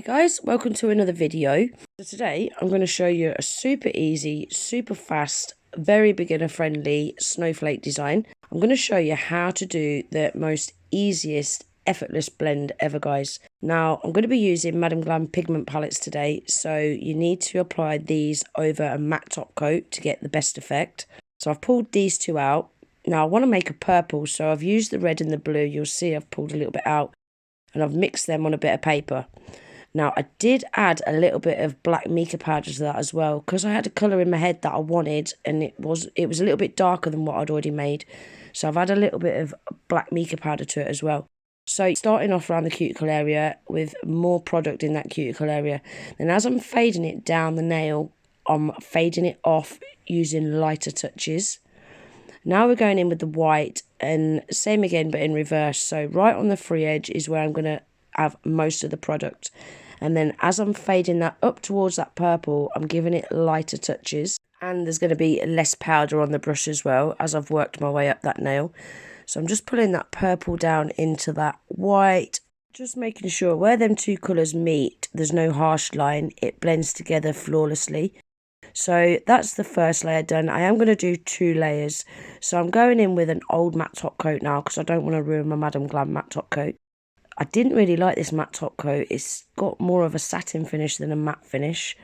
Guys, welcome to another video. So today I'm going to show you a super easy, super fast, very beginner friendly snowflake design. I'm going to show you how to do the most easiest effortless blend ever, guys. Now I'm going to be using Madam Glam pigment palettes today, so you need to apply these over a matte top coat to get the best effect. So I've pulled these two out. Now I want to make a purple, so I've used the red and the blue. You'll see I've pulled a little bit out and I've mixed them on a bit of paper. Now, I did add a little bit of black mica powder to that as well, because I had a colour in my head that I wanted, and it was a little bit darker than what I'd already made. So I've had a little bit of black mica powder to it as well. So starting off around the cuticle area with more product in that cuticle area. Then as I'm fading it down the nail, I'm fading it off using lighter touches. Now we're going in with the white, and same again but in reverse. So right on the free edge is where I'm going to have most of the product. And then as I'm fading that up towards that purple, I'm giving it lighter touches. And there's going to be less powder on the brush as well as I've worked my way up that nail. So I'm just pulling that purple down into that white. Just making sure where them two colours meet, there's no harsh line. It blends together flawlessly. So that's the first layer done. I am going to do 2 layers. So I'm going in with an old matte top coat now because I don't want to ruin my Madam Glam matte top coat. I didn't really like this matte top coat. It's got more of a satin finish than a matte finish.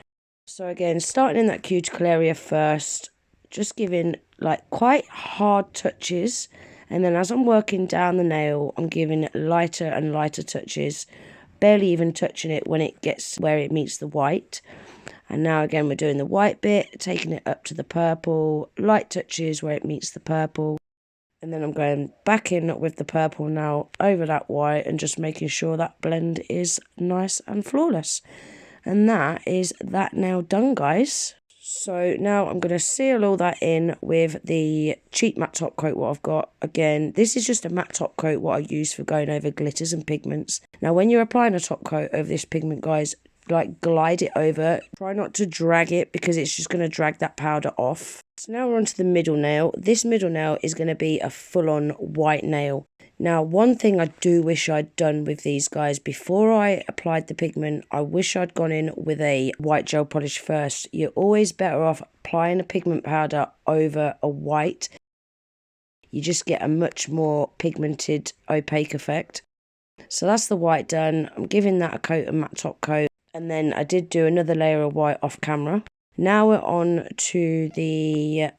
So again, starting in that cuticle area first, just giving like quite hard touches. And then as I'm working down the nail, I'm giving lighter and lighter touches, barely even touching it when it gets where it meets the white. And now again, we're doing the white bit, taking it up to the purple, light touches where it meets the purple. And then I'm going back in with the purple now over that white and just making sure that blend is nice and flawless. And that is that nail done, guys. So now I'm going to seal all that in with the cheap matte top coat what I've got. Again, this is just a matte top coat what I use for going over glitters and pigments. Now when you're applying a top coat over this pigment, guys, like glide it over. Try not to drag it because it's just going to drag that powder off. So now we're on to the middle nail. This middle nail is going to be a full-on white nail. Now, one thing I do wish I'd done with these guys, before I applied the pigment, I wish I'd gone in with a white gel polish first. You're always better off applying a pigment powder over a white. You just get a much more pigmented, opaque effect. So that's the white done. I'm giving that a coat of matte top coat. And then I did do another layer of white off camera. Now we're on to the,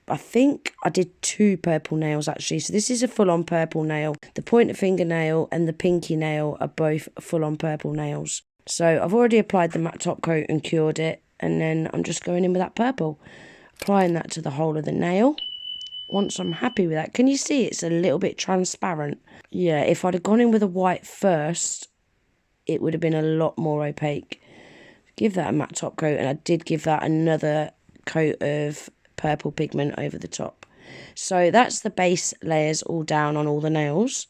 I think I did 2 purple nails actually. So this is a full-on purple nail. The pointer finger nail and the pinky nail are both full-on purple nails. So I've already applied the matte top coat and cured it. And then I'm just going in with that purple. Applying that to the whole of the nail. Once I'm happy with that, can you see it's a little bit transparent? Yeah, if I'd have gone in with a white first, it would have been a lot more opaque. Give that a matte top coat, and I did give that another coat of purple pigment over the top. So that's the base layers all down on all the nails.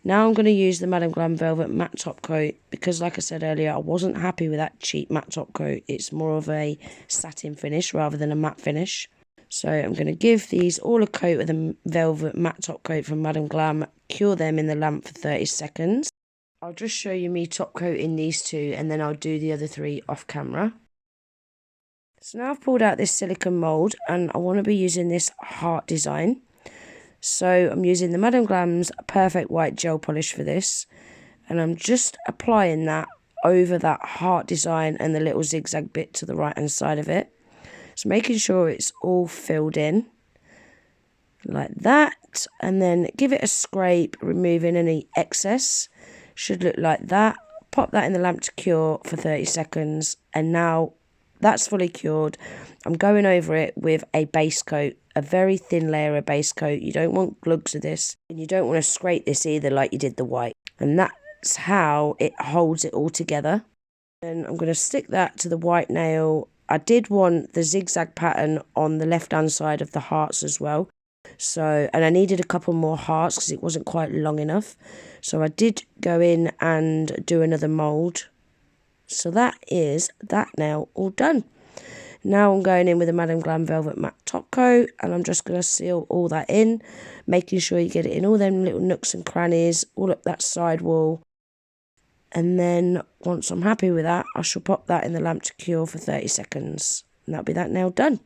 Now I'm going to use the Madam Glam Velvet matte top coat because, like I said earlier, I wasn't happy with that cheap matte top coat. It's more of a satin finish rather than a matte finish. So I'm going to give these all a coat of the Velvet matte top coat from Madam Glam, cure them in the lamp for 30 seconds. I'll just show you me top coating these 2 and then I'll do the other 3 off camera. So now I've pulled out this silicone mould and I want to be using this heart design. So I'm using the Madam Glam's Perfect White Gel Polish for this. And I'm just applying that over that heart design and the little zigzag bit to the right hand side of it. So making sure it's all filled in like that. And then give it a scrape, removing any excess. Should look like that. Pop that in the lamp to cure for 30 seconds. And now that's fully cured. I'm going over it with a base coat, a very thin layer of base coat. You don't want glugs of this. And you don't want to scrape this either like you did the white. And that's how it holds it all together. And I'm going to stick that to the white nail. I did want the zigzag pattern on the left hand side of the hearts as well. So, and I needed a couple more hearts because it wasn't quite long enough. So I did go in and do another mould. So that is that nail all done. Now I'm going in with a Madam Glam Velvet matte top coat and I'm just going to seal all that in, making sure you get it in all them little nooks and crannies, all up that side wall. And then once I'm happy with that, I shall pop that in the lamp to cure for 30 seconds. And that'll be that nail done.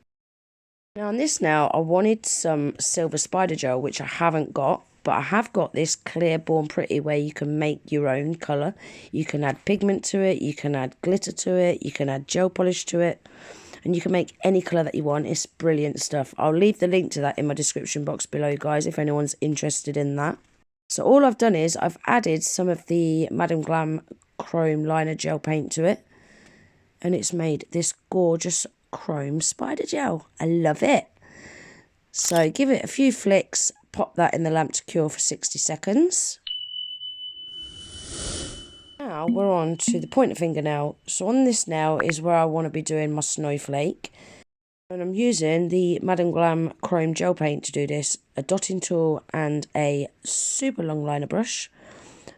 Now on this nail, I wanted some silver spider gel, which I haven't got. But I have got this clear Born Pretty where you can make your own colour. You can add pigment to it, you can add glitter to it, you can add gel polish to it. And you can make any colour that you want. It's brilliant stuff. I'll leave the link to that in my description box below, guys, if anyone's interested in that. So all I've done is I've added some of the Madam Glam Chrome Liner Gel paint to it. And it's made this gorgeous chrome spider gel. I love it. So give it a few flicks, pop that in the lamp to cure for 60 seconds. Now we're on to the pointer fingernail. So on this nail is where I want to be doing my snowflake. And I'm using the Madam Glam Chrome Gel Paint to do this. A dotting tool and a super long liner brush.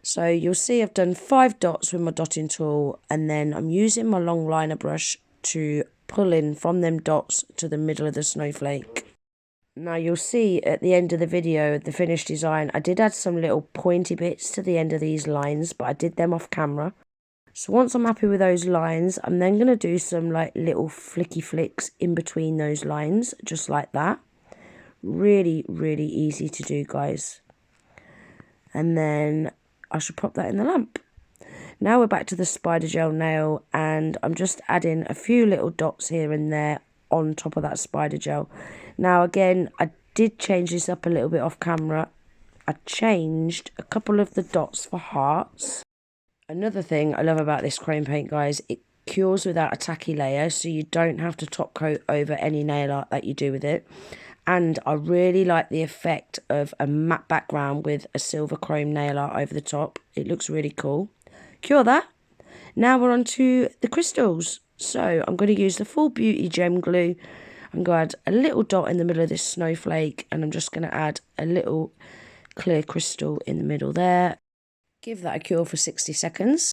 So you'll see I've done 5 dots with my dotting tool. And then I'm using my long liner brush to pull in from them dots to the middle of the snowflake. Now you'll see at the end of the video, the finished design, I did add some little pointy bits to the end of these lines, but I did them off camera. So once I'm happy with those lines, I'm then going to do some like little flicky flicks in between those lines, just like that. Really, really easy to do, guys. And then I should pop that in the lamp. Now we're back to the spider gel nail, and I'm just adding a few little dots here and there on top of that spider gel. Now again, I did change this up a little bit off camera. I changed a couple of the dots for hearts. Another thing I love about this chrome paint, guys, it cures without a tacky layer, so you don't have to top coat over any nail art that you do with it. And I really like the effect of a matte background with a silver chrome nail art over the top. It looks really cool. Cure that. Now we're on to the crystals. So I'm going to use the Full Beauty Gem Glue. I'm going to add a little dot in the middle of this snowflake, and I'm just going to add a little clear crystal in the middle there. Give that a cure for 60 seconds.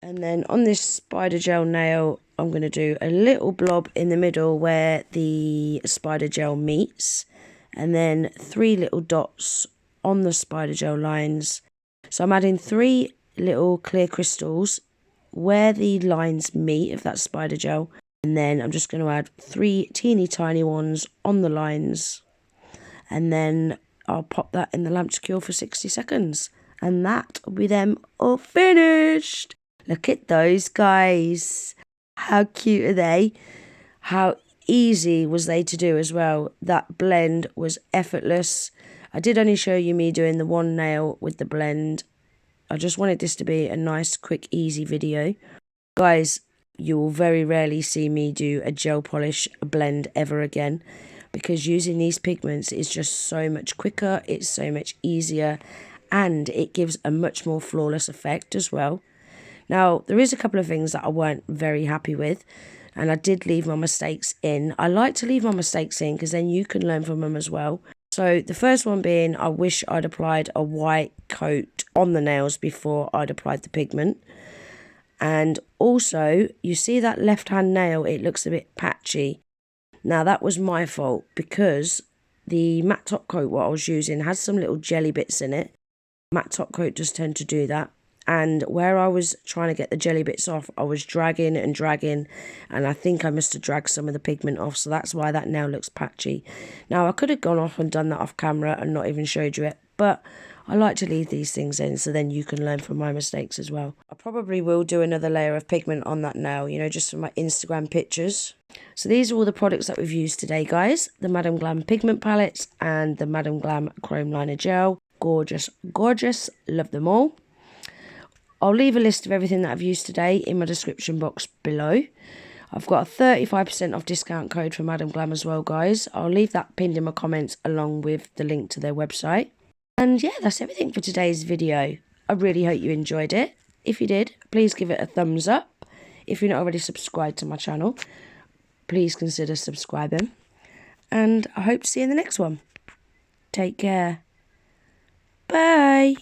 And then on this spider gel nail, I'm going to do a little blob in the middle where the spider gel meets, and then 3 little dots on the spider gel lines. So I'm adding 3 little clear crystals where the lines meet of that spider gel. And then I'm just going to add 3 teeny tiny ones on the lines. And then I'll pop that in the lamp to cure for 60 seconds. And that will be them all finished. Look at those, guys. How cute are they? How easy was they to do as well? That blend was effortless. I did only show you me doing the one nail with the blend. I just wanted this to be a nice, quick, easy video. Guys, you will very rarely see me do a gel polish blend ever again, because using these pigments is just so much quicker, it's so much easier, and it gives a much more flawless effect as well. Now, there is a couple of things that I weren't very happy with, and I did leave my mistakes in. I like to leave my mistakes in because then you can learn from them as well. So the first one being, I wish I'd applied a white coat on the nails before I'd applied the pigment. And also, you see that left hand nail, it looks a bit patchy. Now that was my fault, because the matte top coat what I was using has some little jelly bits in it. Matte top coat does tend to do that. And where I was trying to get the jelly bits off, I was dragging and dragging, and I think I must have dragged some of the pigment off, so that's why that nail looks patchy. Now I could have gone off and done that off camera and not even showed you it, but I like to leave these things in so then you can learn from my mistakes as well. I probably will do another layer of pigment on that nail, you know, just for my Instagram pictures. So these are all the products that we've used today, guys. The Madam Glam pigment palettes and the Madam Glam chrome liner gel. Gorgeous, gorgeous. Love them all. I'll leave a list of everything that I've used today in my description box below. I've got a 35% off discount code for Madam Glam as well, guys. I'll leave that pinned in my comments along with the link to their website. And yeah, that's everything for today's video. I really hope you enjoyed it. If you did, please give it a thumbs up. If you're not already subscribed to my channel, please consider subscribing. And I hope to see you in the next one. Take care. Bye.